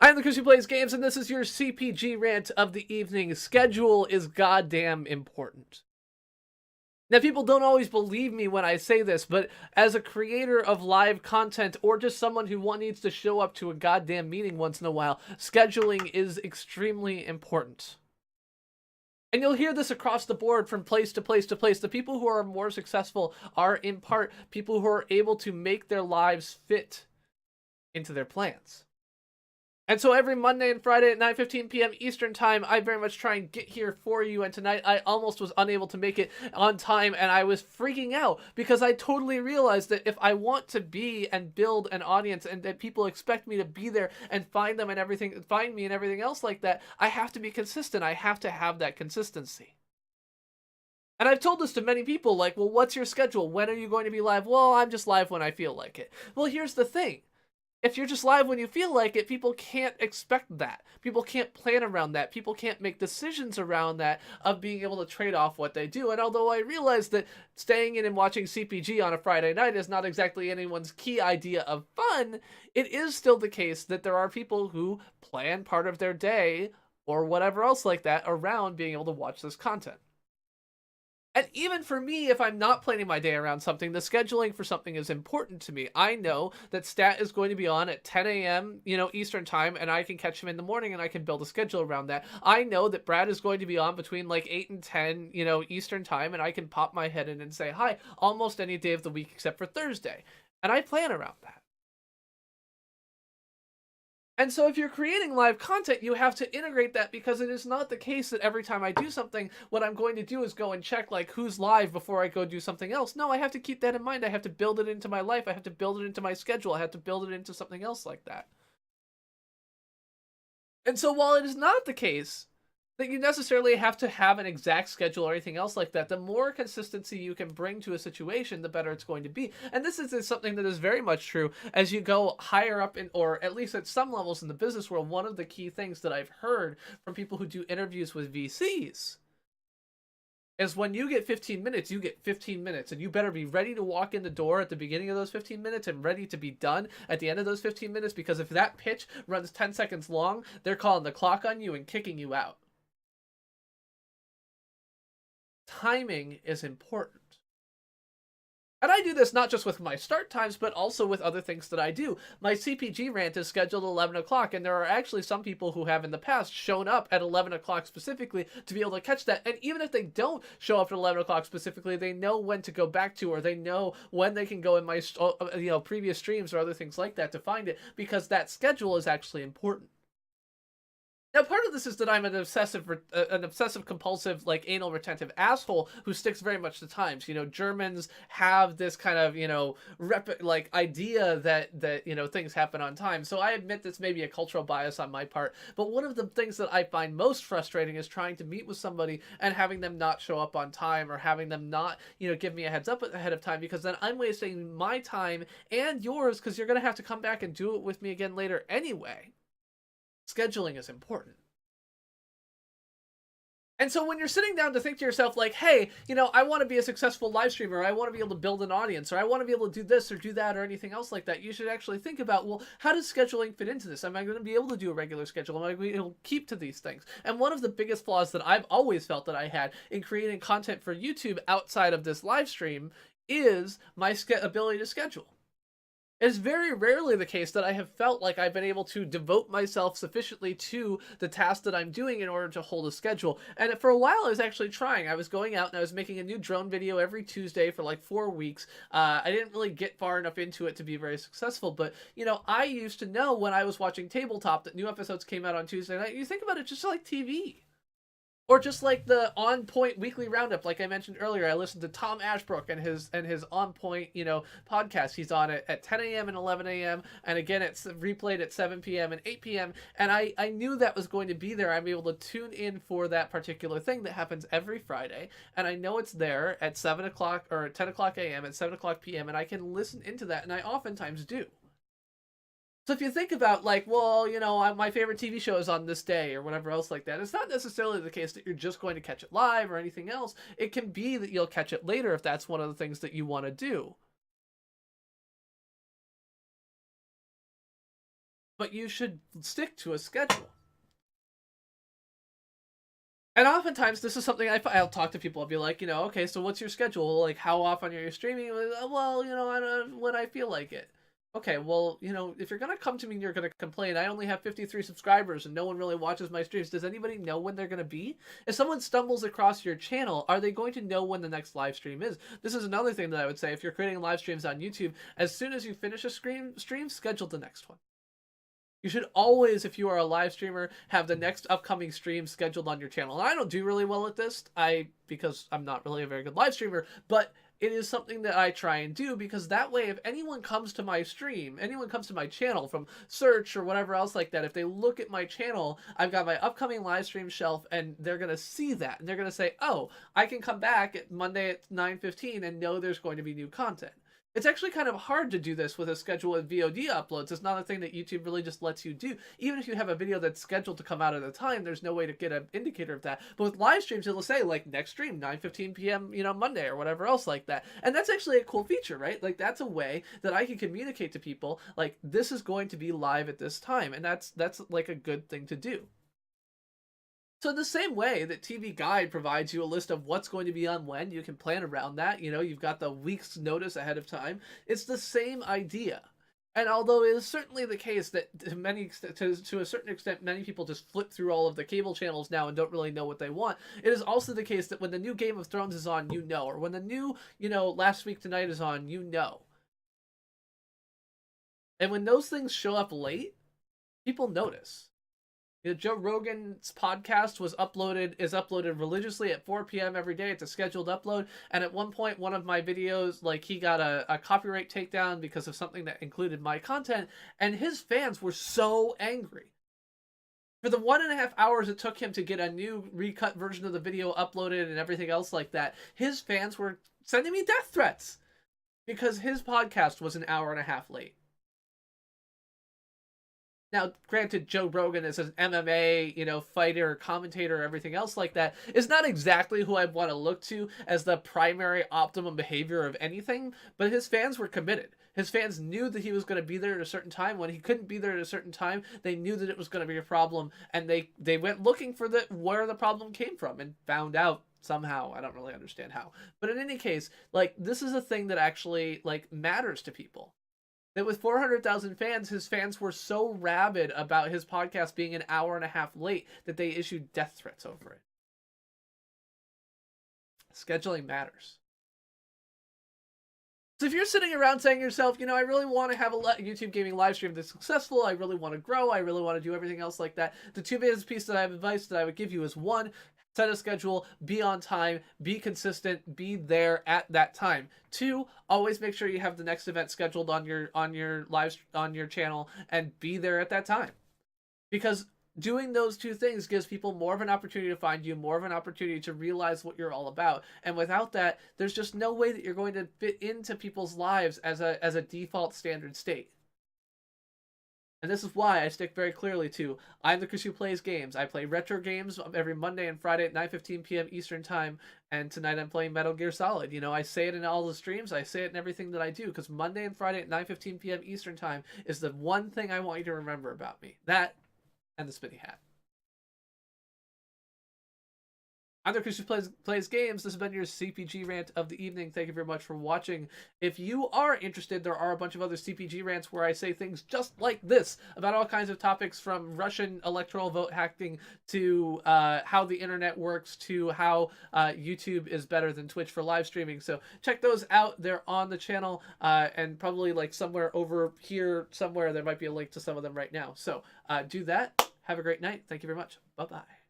I'm the Chris who plays games, and this is your CPG rant of the evening. Schedule is goddamn important. Now, people don't always believe me when I say this, but as a creator of live content or just someone who needs to show up to a goddamn meeting once in a while, scheduling is extremely important. And you'll hear this across the board from place to place to place. The people who are more successful are, in part, people who are able to make their lives fit into their plans. And so every Monday and Friday at 9:15 p.m. Eastern Time, I very much try and get here for you. And tonight, I almost was unable to make it on time, and I was freaking out because I totally realized that if I want to be and build an audience, and that people expect me to be there and find them and everything, find me and everything else like that, I have to be consistent. I have to have that consistency. And I've told this to many people, like, well, what's your schedule? When are you going to be live? Well, I'm just live when I feel like it. Well, here's the thing. If you're just live when you feel like it, people can't expect that. People can't plan around that. People can't make decisions around that of being able to trade off what they do. And although I realize that staying in and watching CPG on a Friday night is not exactly anyone's key idea of fun, it is still the case that there are people who plan part of their day or whatever else like that around being able to watch this content. And even for me, if I'm not planning my day around something, the scheduling for something is important to me. I know that Stat is going to be on at 10 a.m., Eastern time, and I can catch him in the morning and I can build a schedule around that. I know that Brad is going to be on between like 8 and 10, Eastern time, and I can pop my head in and say hi almost any day of the week except for Thursday. And I plan around that. And so if you're creating live content, you have to integrate that, because it is not the case that every time I do something, what I'm going to do is go and check like who's live before I go do something else. No, I have to keep that in mind. I have to build it into my life. I have to build it into my schedule. I have to build it into something else like that. And so while it is not the case that you necessarily have to have an exact schedule or anything else like that, the more consistency you can bring to a situation, the better it's going to be. And this is something that is very much true as you go higher up in, or at least at some levels in the business world. One of the key things that I've heard from people who do interviews with VCs is when you get 15 minutes, you get 15 minutes, and you better be ready to walk in the door at the beginning of those 15 minutes and ready to be done at the end of those 15 minutes, because if that pitch runs 10 seconds long, they're calling the clock on you and kicking you out. Timing is important. And I do this not just with my start times, but also with other things that I do. My CPG rant is scheduled at 11 o'clock, and there are actually some people who have in the past shown up at 11 o'clock specifically to be able to catch that. And even if they don't show up at 11 o'clock specifically, they know when to go back to, or they know when they can go in my previous streams or other things like that to find it, because that schedule is actually important. Now, part of this is that I'm an obsessive compulsive, like anal retentive asshole who sticks very much to times. Germans have this kind of, idea that things happen on time. So I admit this may be a cultural bias on my part. But one of the things that I find most frustrating is trying to meet with somebody and having them not show up on time, or having them not, give me a heads up ahead of time, because then I'm wasting my time and yours, because you're going to have to come back and do it with me again later anyway. Scheduling is important. And so when you're sitting down to think to yourself like, hey, I want to be a successful live streamer, I want to be able to build an audience, or I want to be able to do this or do that or anything else like that, you should actually think about, well, how does scheduling fit into this? Am I going to be able to do a regular schedule? Am I going to be able to keep to these things? And one of the biggest flaws that I've always felt that I had in creating content for YouTube outside of this live stream is my ability to schedule. It's very rarely the case that I have felt like I've been able to devote myself sufficiently to the task that I'm doing in order to hold a schedule. And for a while, I was actually trying. I was going out and I was making a new drone video every Tuesday for like 4 weeks. I didn't really get far enough into it to be very successful. But, I used to know when I was watching Tabletop that new episodes came out on Tuesday night. You think about it just like TV. Or just like the On Point weekly roundup, like I mentioned earlier, I listened to Tom Ashbrook and his On Point, podcast. He's on it at 10 a.m. and 11 a.m. And again, it's replayed at 7 p.m. and 8 p.m. And I knew that was going to be there. I'm able to tune in for that particular thing that happens every Friday. And I know it's there at 7 o'clock or 10 o'clock a.m. at 7 o'clock p.m. And I can listen into that. And I oftentimes do. So if you think about like, well, my favorite TV show is on this day or whatever else like that, it's not necessarily the case that you're just going to catch it live or anything else. It can be that you'll catch it later if that's one of the things that you want to do. but you should stick to a schedule. And oftentimes, this is something I'll talk to people. I'll be like, okay, so what's your schedule? Like, how often are you streaming? Well, I don't, when I feel like it. Okay, well, if you're going to come to me and you're going to complain, I only have 53 subscribers and no one really watches my streams. Does anybody know when they're going to be? If someone stumbles across your channel, are they going to know when the next live stream is? This is another thing that I would say. If you're creating live streams on YouTube, as soon as you finish a stream, schedule the next one. You should always, if you are a live streamer, have the next upcoming stream scheduled on your channel. And I don't do really well at this, because I'm not really a very good live streamer, but it is something that I try and do, because that way, if anyone comes to my stream, anyone comes to my channel from search or whatever else like that, if they look at my channel, I've got my upcoming live stream shelf, and they're going to see that, and they're going to say, oh, I can come back at Monday at 9:15 and know there's going to be new content. It's actually kind of hard to do this with a schedule of VOD uploads. It's not a thing that YouTube really just lets you do. Even if you have a video that's scheduled to come out at a time, there's no way to get an indicator of that. But with live streams, it'll say, like, next stream, 9:15 p.m., Monday, or whatever else like that. And that's actually a cool feature, right? Like, that's a way that I can communicate to people, like, this is going to be live at this time. And that's like, a good thing to do. So in the same way that TV Guide provides you a list of what's going to be on when, you can plan around that. You've got the week's notice ahead of time. It's the same idea. And although it is certainly the case that to a certain extent, many people just flip through all of the cable channels now and don't really know what they want, it is also the case that when the new Game of Thrones is on, or when the new, Last Week Tonight is on, And when those things show up late, people notice. Joe Rogan's podcast is uploaded religiously at 4 p.m. every day. It's a scheduled upload. And at one point, one of my videos, like, he got a copyright takedown because of something that included my content. And his fans were so angry. For the 1.5 hours it took him to get a new recut version of the video uploaded and everything else like that, his fans were sending me death threats because his podcast was an hour and a half late. Now, granted, Joe Rogan is an MMA, fighter, commentator, everything else like that, is not exactly who I'd want to look to as the primary optimum behavior of anything, but his fans were committed. His fans knew that he was going to be there at a certain time. When he couldn't be there at a certain time, they knew that it was going to be a problem, and they went looking for where the problem came from and found out somehow. I don't really understand how. But in any case, like, this is a thing that actually, like, matters to people. That with 400,000 fans, his fans were so rabid about his podcast being an hour and a half late that they issued death threats over it. Scheduling matters. So if you're sitting around saying to yourself, I really want to have a YouTube gaming live stream that's successful, I really want to grow, I really want to do everything else like that, the two biggest pieces that I have advice that I would give you is, one, set a schedule, be on time, be consistent, be there at that time. 2, always make sure you have the next event scheduled on your channel and be there at that time. Because doing those two things gives people more of an opportunity to find you, more of an opportunity to realize what you're all about. And without that, there's just no way that you're going to fit into people's lives as a default standard state. And this is why I stick very clearly to, I'm the Chris who plays games. I play retro games every Monday and Friday at 9:15 p.m. Eastern Time, and tonight I'm playing Metal Gear Solid. I say it in all the streams, I say it in everything that I do, because Monday and Friday at 9:15 p.m. Eastern Time is the one thing I want you to remember about me. That, and the spinny hat. I'm the Chris who plays games. This has been your CPG rant of the evening. Thank you very much for watching. If you are interested, there are a bunch of other CPG rants where I say things just like this about all kinds of topics, from Russian electoral vote hacking to how the internet works to how YouTube is better than Twitch for live streaming. So check those out. They're on the channel, and probably like somewhere over here somewhere there might be a link to some of them right now. So do that. Have a great night. Thank you very much. Bye-bye.